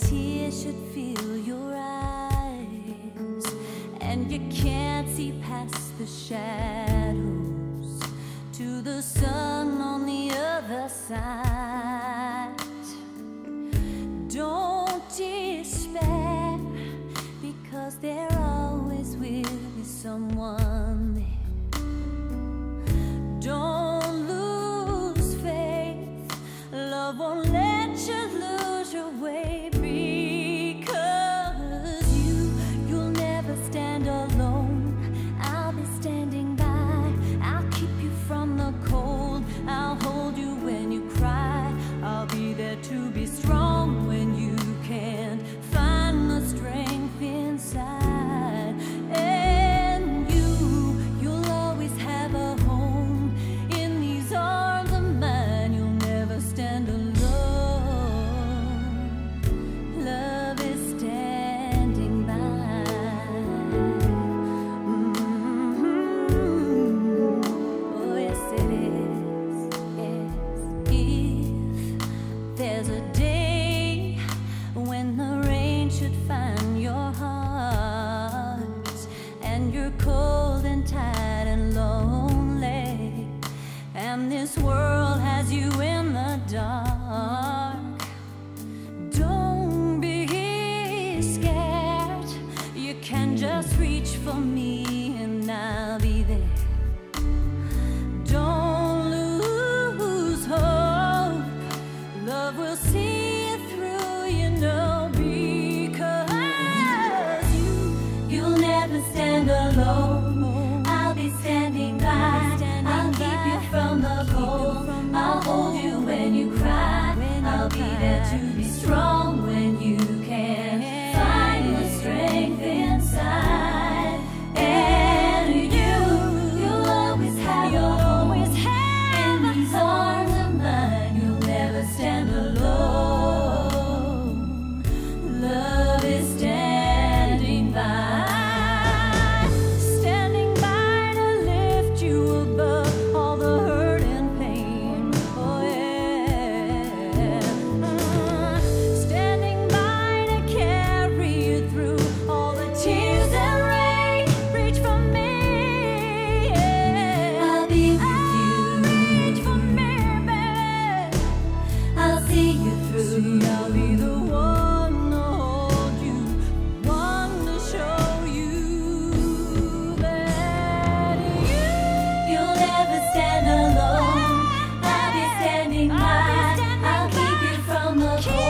tears should fill your eyes, and you can't see past the shadows to the sun on the other side. Don't despair, because there always will be someone there. Don't lose faith, love won't let you lose your way, because you'll never stand alone. I'll be standing by, I'll keep you from the cold, I'll hold you when you cry, I'll be there to be strong when you can't find the strength inside. And you'll always have a home in these arms of mine. You'll never stand alone. Love is standing by. Oh yes it is, yes. If there's a day when the rain should find your heart, and you're cold and tired and lonely, and this world has you in the dark, don't be scared. You can just reach for me and I'll be there. Don't lose hope, love will see you through, you know, because you'll never stand alone. I'll be standing by, I'll keep you from the cold, I'll hold you when you cry, I'll be there to be strong when you can't find the strength inside. And you'll always have a home in these arms of mine. You'll never stand alone. Love is standing by, standing by to lift you above all the hurt and pain. Oh yeah, standing by to carry you through all the tears and rain. Reach for me, yeah. I'll be with you. Reach for me, baby. I'll see you through. I'll be the one to hold you, one to show you that you'll never stand alone. I'll be standing by, I'll keep you from the cold,